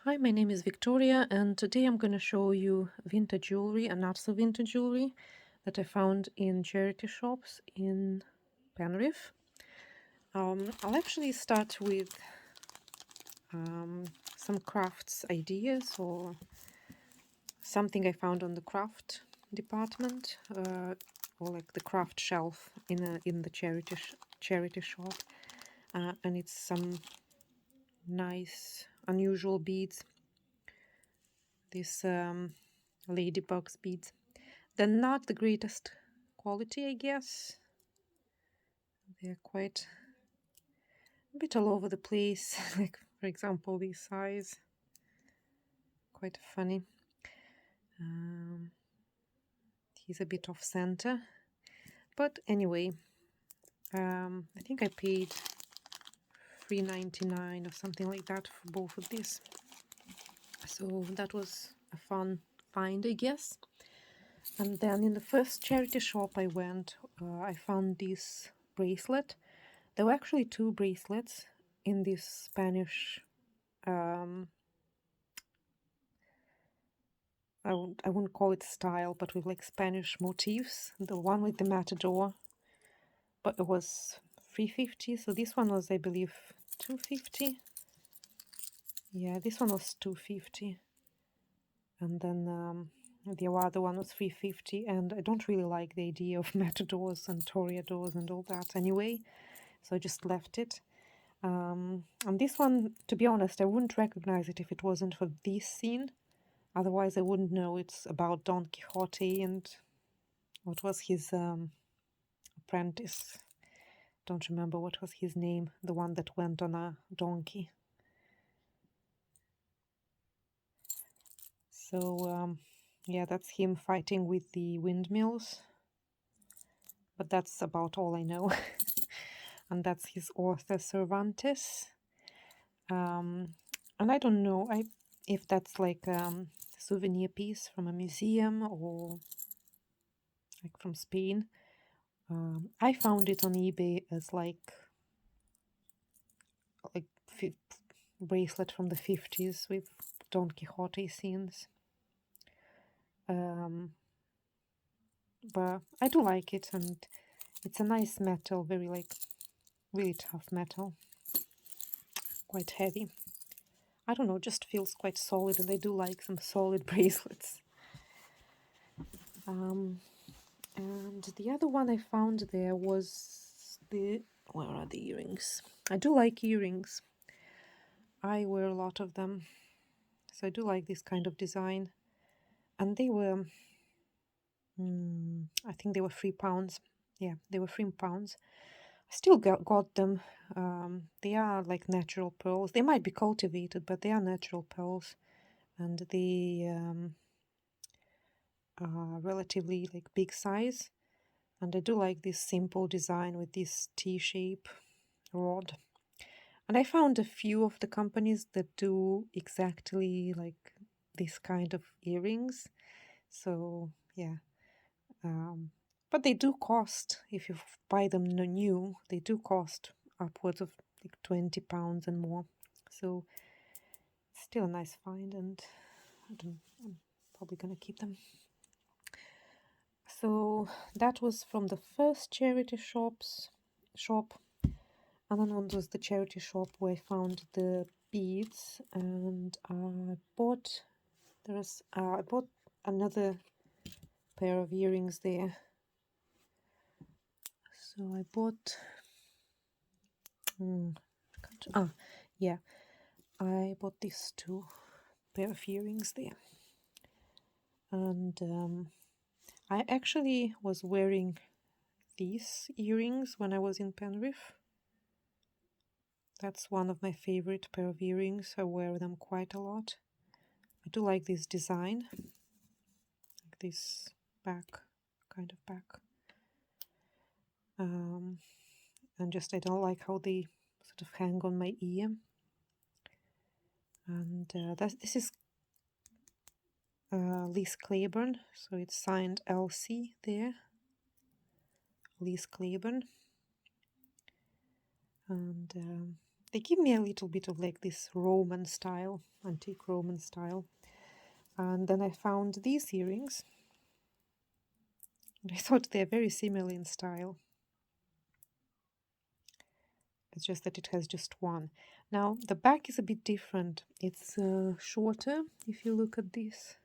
Hi, my name is Victoria, and today I'm going to show you vintage jewelry and not so vintage jewelry that I found in charity shops in Penrith. I'll actually start with some crafts ideas or something I found on the craft department or like the craft shelf in the charity shop, and it's some nice unusual beads. These ladybugs beads. They're not the greatest quality, I guess. They're quite a bit all over the place. Like, for example, this size. Quite funny. He's a bit off center. But anyway, I think I paid $3.99 or something like that for both of these. So that was a fun find, I guess. And then in the first charity shop I went, I found this bracelet. There were actually two bracelets in this Spanish, I wouldn't call it style, but with like Spanish motifs. The one with the matador, but it was $3.50. So this one was, I believe, $2.50. Yeah, this one was $2.50. And then the other one was $3.50. And I don't really like the idea of matadors and toreadors and all that anyway, so I just left it. And this one, to be honest, I wouldn't recognize it if it wasn't for this scene. Otherwise, I wouldn't know it's about Don Quixote and what was his apprentice. Don't remember what was his name, the one that went on a donkey. So, yeah, that's him fighting with the windmills. But that's about all I know. And that's his author, Cervantes. And I don't know if that's like a souvenir piece from a museum or like from Spain. I found it on eBay as like bracelet from the 50s with Don Quixote scenes. But I do like it, and it's a nice metal, very like really tough metal, quite heavy. I don't know, just feels quite solid, and I do like some solid bracelets. And the other one I found there was where are the earrings? I do like earrings. I wear a lot of them, so I do like this kind of design. And they were, I think they were £3. Yeah, they were £3. I still got them. They are like natural pearls. They might be cultivated, but they are natural pearls, and they are relatively like big size. And I do like this simple design with this T-shape rod. And I found a few of the companies that do exactly like this kind of earrings. So yeah, but they do cost, if you buy them new, they do cost upwards of like £20 and more. So it's still a nice find, and I'm probably gonna keep them. So that was from the first charity shop, and then one was the charity shop where I found the beads, and I bought another pair of earrings there. So I bought yeah, I bought these two pair of earrings there, and I actually was wearing these earrings when I was in Penrith. That's one of my favorite pair of earrings. I wear them quite a lot. I do like this design, like this kind of back. And just I don't like how they sort of hang on my ear. And this is Liz Claiborne, so it's signed LC there. Liz Claiborne. And they give me a little bit of like this Roman style, antique Roman style. And then I found these earrings, and I thought they're very similar in style. It's just that it has just one. Now the back is a bit different. It's shorter. If you look at this,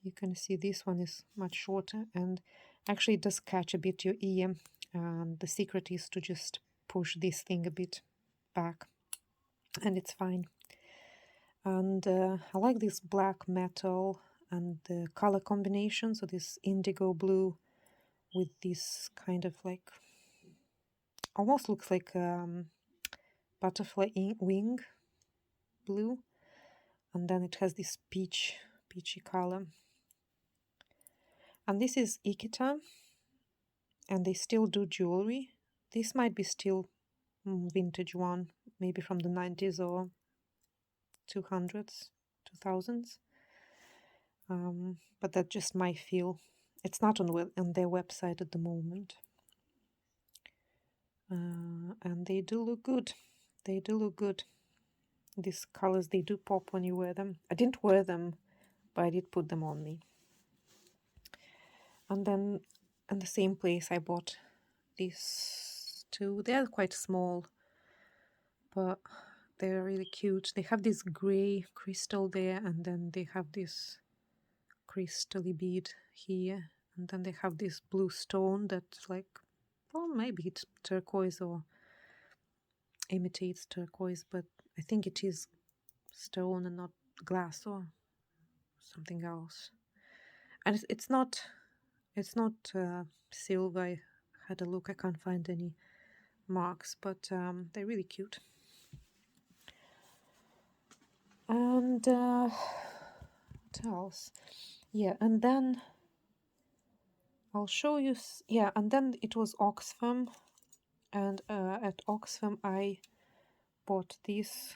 you can see this one is much shorter, and actually it does catch a bit your ear. And the secret is to just push this thing a bit back, and it's fine. And I like this black metal and the color combination. So this indigo blue with this kind of like, almost looks like butterfly wing blue, and then it has this peachy color. And this is Ikita, and they still do jewelry. This might be still vintage one, maybe from the 90s or 200s, 2000s. But that's just my feel. It's not on their website at the moment. And they do look good. They do look good. These colors, they do pop when you wear them. I didn't wear them, but I did put them on me. And then in the same place I bought these two. They're quite small, but they're really cute. They have this gray crystal there, and then they have this crystally bead here, and then they have this blue stone that's like, well, maybe it's turquoise or imitates turquoise, but I think it is stone and not glass or something else. And it's not silver. I had a look, I can't find any marks, but they're really cute. And what else? Yeah, and then I'll show you. Yeah, and then it was Oxfam, and at Oxfam I bought this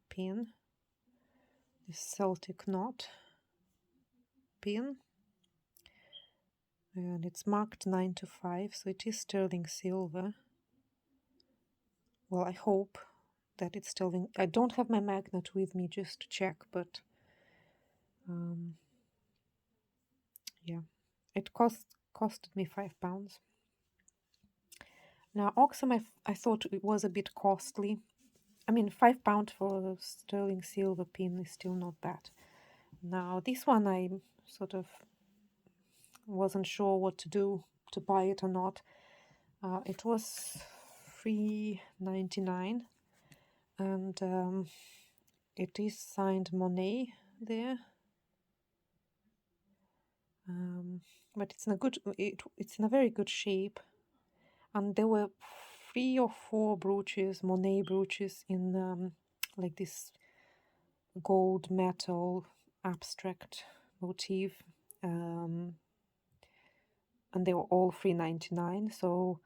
pin, this Celtic knot pin, and it's marked 9 to 5, so it is sterling silver. Well, I hope that it's sterling. I don't have my magnet with me just to check, but yeah, it costed me £5. Now Oxfam, I thought it was a bit costly. I mean, £5 for a sterling silver pin is still not bad. Now this one I sort of wasn't sure what to do, to buy it or not. It was $3.99, and it is signed Monet there. But it's in a good, it's in a very good shape, and there were 3 or 4 brooches, Monet brooches, in like this gold metal abstract motif, and they were all $3.99. So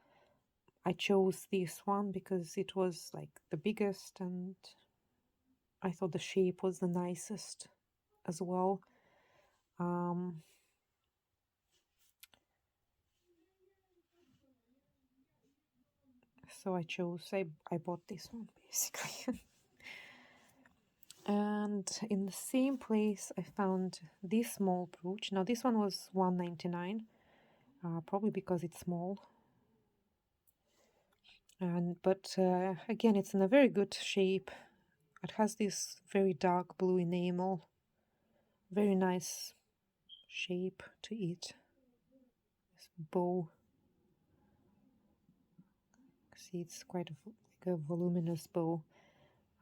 I chose this one because it was like the biggest, and I thought the shape was the nicest as well. So I bought this one basically. And in the same place I found this small brooch. Now this one was $1.99, probably because it's small. But again, it's in a very good shape. It has this very dark blue enamel. Very nice shape to it. This bow. See, it's quite like a voluminous bow,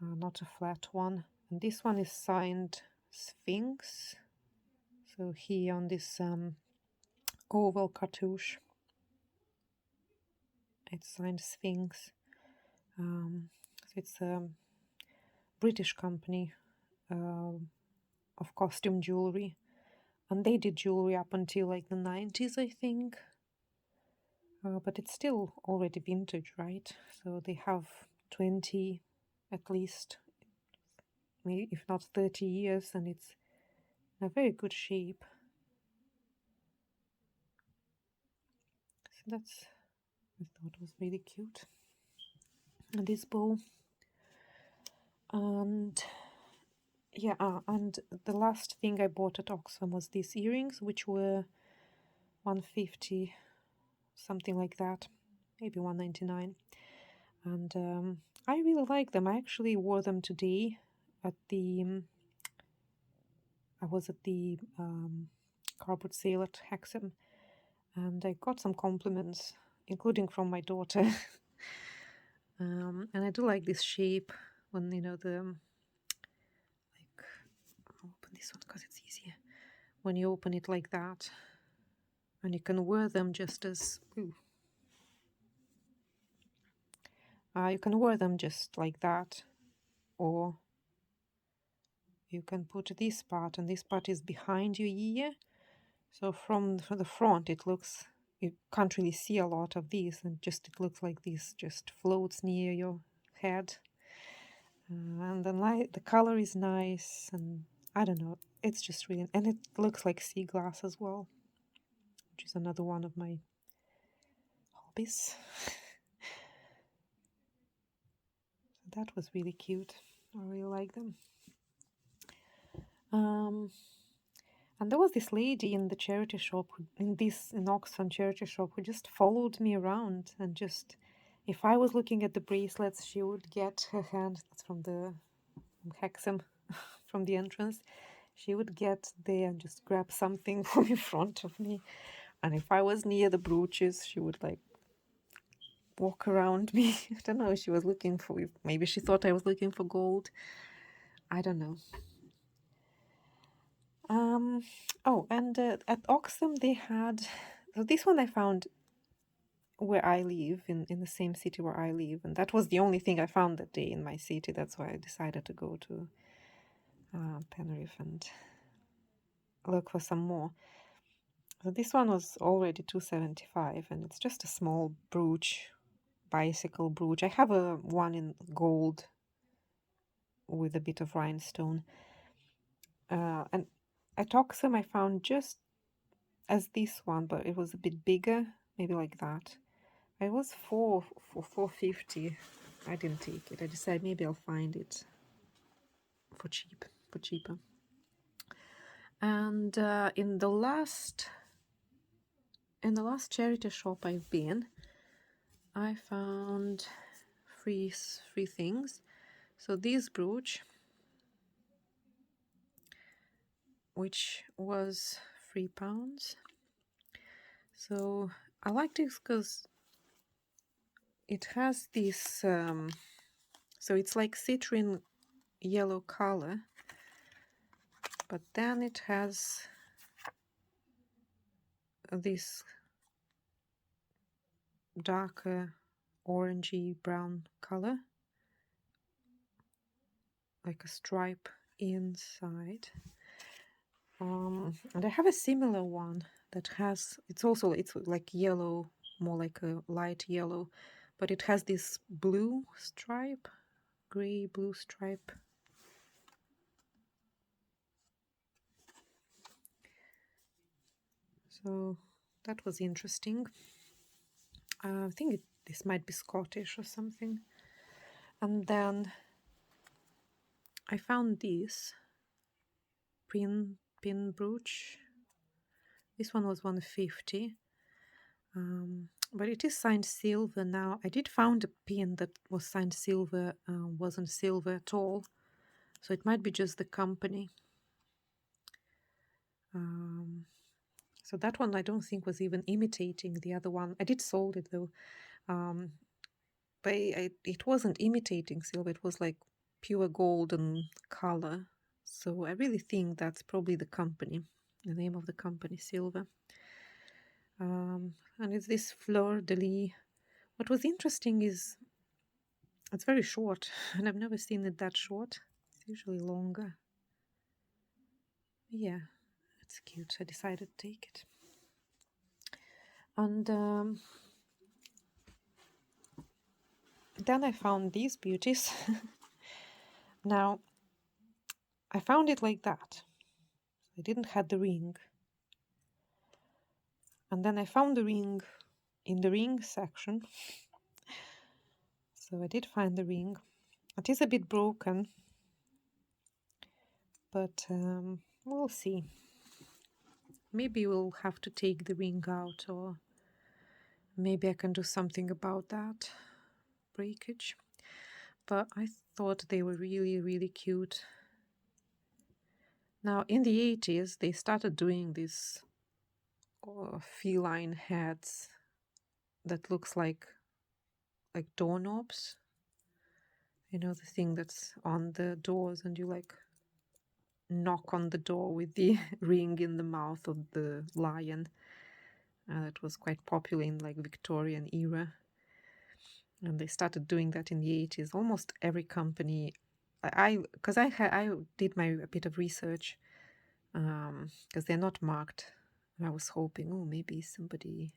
not a flat one. And this one is signed Sphinx. So here on this oval cartouche, it's signed Sphinx. So it's a British company of costume jewelry, and they did jewelry up until like the 90s, I think. But it's still already vintage, right? So they have 20 at least, maybe if not 30 years, and it's in a very good shape. So that's, I thought was really cute. And this bow, And yeah, and the last thing I bought at Oxfam was these earrings, which were 150, something like that, maybe 199. And I really like them. I actually wore them today at the I was at the cardboard sale at Hexham, and I got some compliments, including from my daughter. And I do like this shape when, you know, like, I'll open this one because it's easier. When you open it like that, and you can wear them just as, you can wear them just like that, or you can put this part, and this part is behind your ear. So from the front, it looks, you can't really see a lot of this, and just it looks like this just floats near your head. And then the color is nice, and I don't know, it's just really, and it looks like sea glass as well, which is another one of my hobbies. So that was really cute. I really like them. And there was this lady in the charity shop, in Oxfam charity shop, who just followed me around, and just, if I was looking at the bracelets, she would get her hand, that's from Hexham, from the entrance, she would get there and just grab something from in front of me. And if I was near the brooches, she would like walk around me. I don't know, she was looking for, maybe she thought I was looking for gold. I don't know. Oh, and at Oxfam they had, so this one I found where I live, in the same city where I live, and that was the only thing I found that day in my city. That's why I decided to go to Penrith and look for some more. So this one was already 275, and it's just a small brooch, bicycle brooch. I have a one in gold with a bit of rhinestone. And at Oxfam I found just as this one, but it was a bit bigger, maybe like that. It was for 450. I didn't take it. I decided maybe I'll find it for cheaper. And in the last charity shop I've been, I found free things. So this brooch, which was £3. So I like this because it has this, so it's like citrine yellow color, but then it has this darker orangey brown color, like a stripe inside. And I have a similar one that has, it's like yellow, more like a light yellow, but it has this blue stripe, gray blue stripe. So that was interesting. I think this might be Scottish or something. And then I found this pin brooch. This one was 150, but it is signed silver now. I did found a pin that was signed silver, wasn't silver at all, so it might be just the company. So that one I don't think was even imitating the other one. I did sold it though, but it wasn't imitating silver. It was like pure golden color. So I really think that's probably the company, the name of the company, Silver. And it's this fleur de lis. What was interesting is it's very short, and I've never seen it that short. It's usually longer. Yeah, it's cute. I decided to take it. And then I found these beauties. Now, I found it like that. I didn't have the ring. And then I found the ring in the ring section. So I did find the ring. It is a bit broken, but we'll see. Maybe we'll have to take the ring out, or maybe I can do something about that breakage. But I thought they were really, really cute. Now, in the 80s, they started doing these feline heads that looks like doorknobs. You know, the thing that's on the doors, and you like knock on the door with the ring in the mouth of the lion. That was quite popular in like Victorian era. And they started doing that in the 80s. Almost every company, I did a bit of research, because they're not marked. And I was hoping, oh, maybe somebody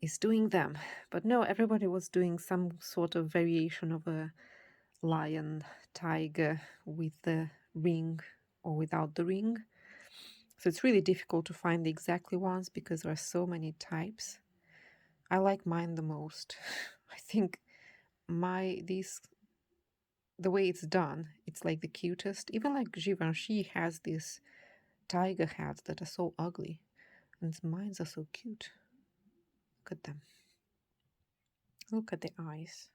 is doing them. But no, everybody was doing some sort of variation of a lion, tiger with the ring or without the ring. So it's really difficult to find the exactly ones because there are so many types. I like mine the most. I think the way it's done, it's like the cutest. Even like Givenchy has these tiger hats that are so ugly, and mine are so cute. Look at them. Look at the eyes.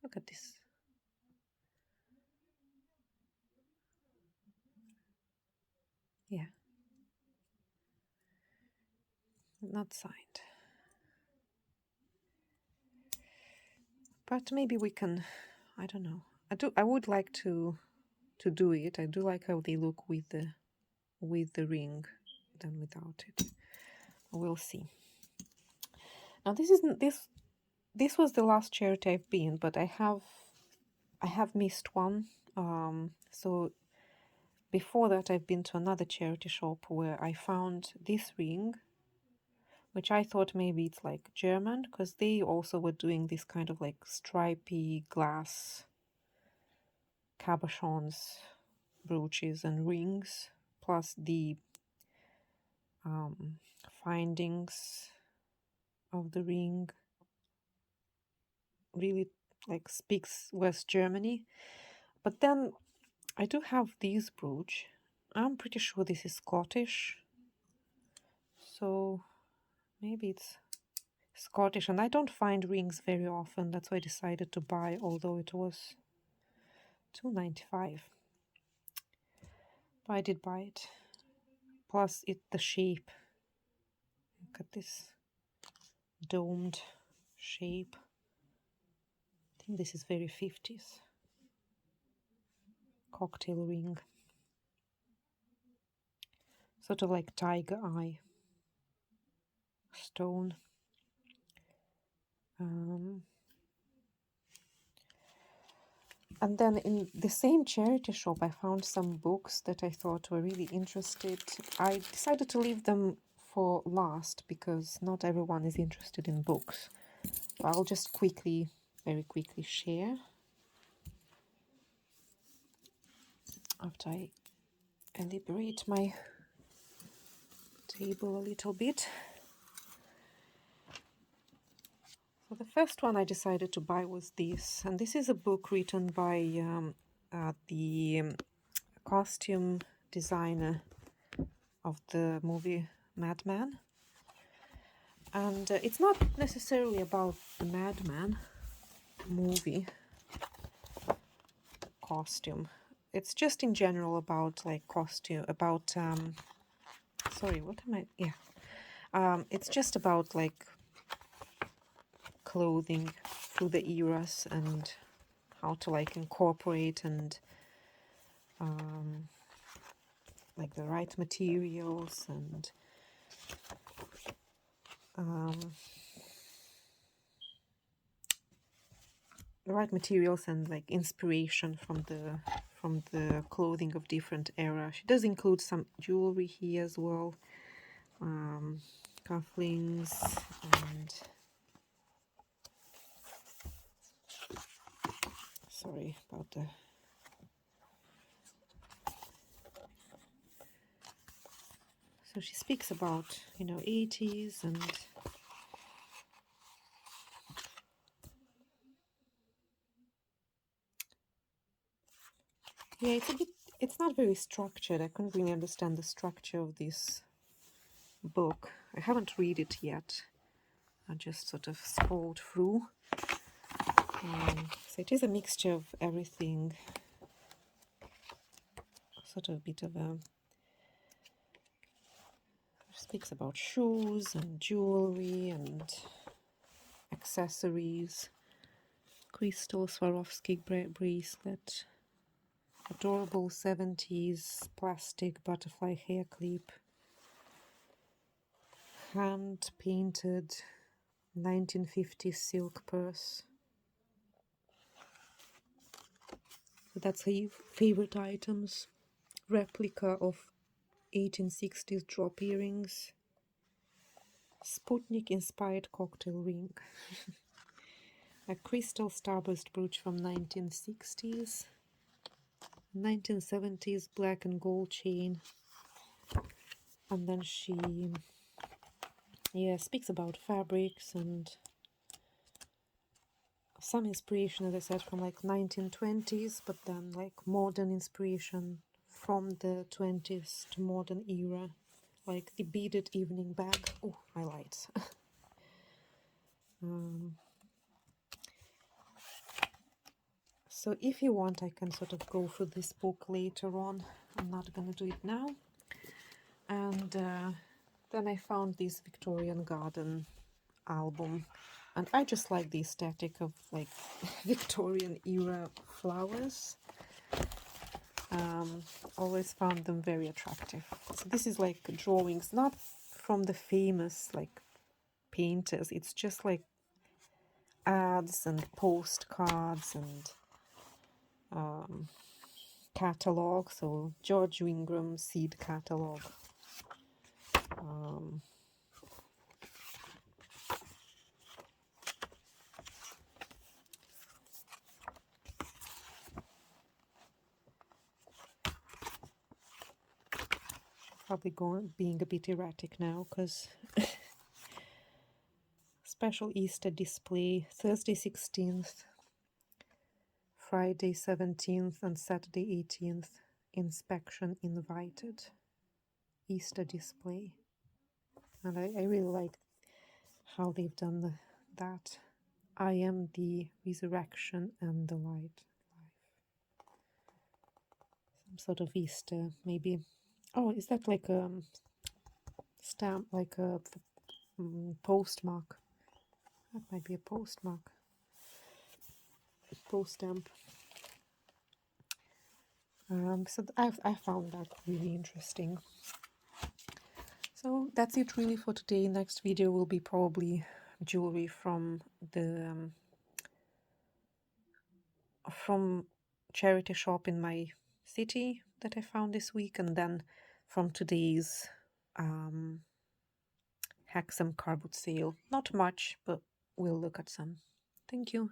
Look at this. Yeah. Not signed. But maybe we can, I don't know. I would like to do it. I do like how they look with the ring than without it. We'll see. Now this was the last charity I've been, but I have missed one. So before that, I've been to another charity shop where I found this ring, which I thought maybe it's like German, because they also were doing this kind of like stripy glass cabochons, brooches and rings, plus the findings of the ring really like speaks West Germany. But then I do have this brooch. I'm pretty sure this is Scottish, so maybe it's Scottish, and I don't find rings very often. That's why I decided to buy, although it was $2.95. But I did buy it. Plus, the shape. Look at this domed shape. I think this is very 50s. Cocktail ring. Sort of like tiger eye stone. And then in the same charity shop, I found some books that I thought were really interested. I decided to leave them for last because not everyone is interested in books. So I'll just very quickly share after I liberate my table a little bit. So the first one I decided to buy was this, and this is a book written by the costume designer of the movie Mad Men. And it's not necessarily about the Mad Men movie costume. It's just in general about like costume, about sorry, what am I? Yeah, it's just about like clothing through the eras and how to like incorporate and like the right materials and like inspiration from the clothing of different era. She does include some jewelry here as well, cufflinks and sorry about the so she speaks about 80s and Yeah, it's not very structured. I couldn't really understand the structure of this book. I haven't read it yet. I just sort of scrolled through. So it is a mixture of everything. Sort of a bit of a... speaks about shoes and jewelry and accessories. Crystal Swarovski bracelet. Adorable 70s plastic butterfly hair clip. Hand painted 1950s silk purse. So that's her favorite items. Replica of 1860s drop earrings. Sputnik inspired cocktail ring. A crystal starburst brooch from 1960s. 1970s black and gold chain. And then she speaks about fabrics and some inspiration, as I said, from like 1920s, but then like modern inspiration from the 20s to modern era, like the beaded evening bag. Oh, my lights. So if you want, I can sort of go through this book later on. I'm not gonna do it now. And then I found this Victorian Garden album, and I just like the aesthetic of like Victorian era flowers. Always found them very attractive. So this is like drawings, not from the famous like painters, it's just like ads and postcards and catalog. So George Wingram seed catalog. Probably being a bit erratic now because special Easter display Thursday 16th, Friday 17th and Saturday 18th. Inspection invited. Easter display. And I really like how they've done that. I am the resurrection and the light. Some sort of Easter, maybe. Oh, is that like a stamp, like a postmark? That might be a postmark. Post stamp. So I found that really interesting. So that's it really for today. Next video will be probably jewelry from the from charity shop in my city that I found this week, and then from today's Hexham car boot sale. Not much, but we'll look at some. Thank you.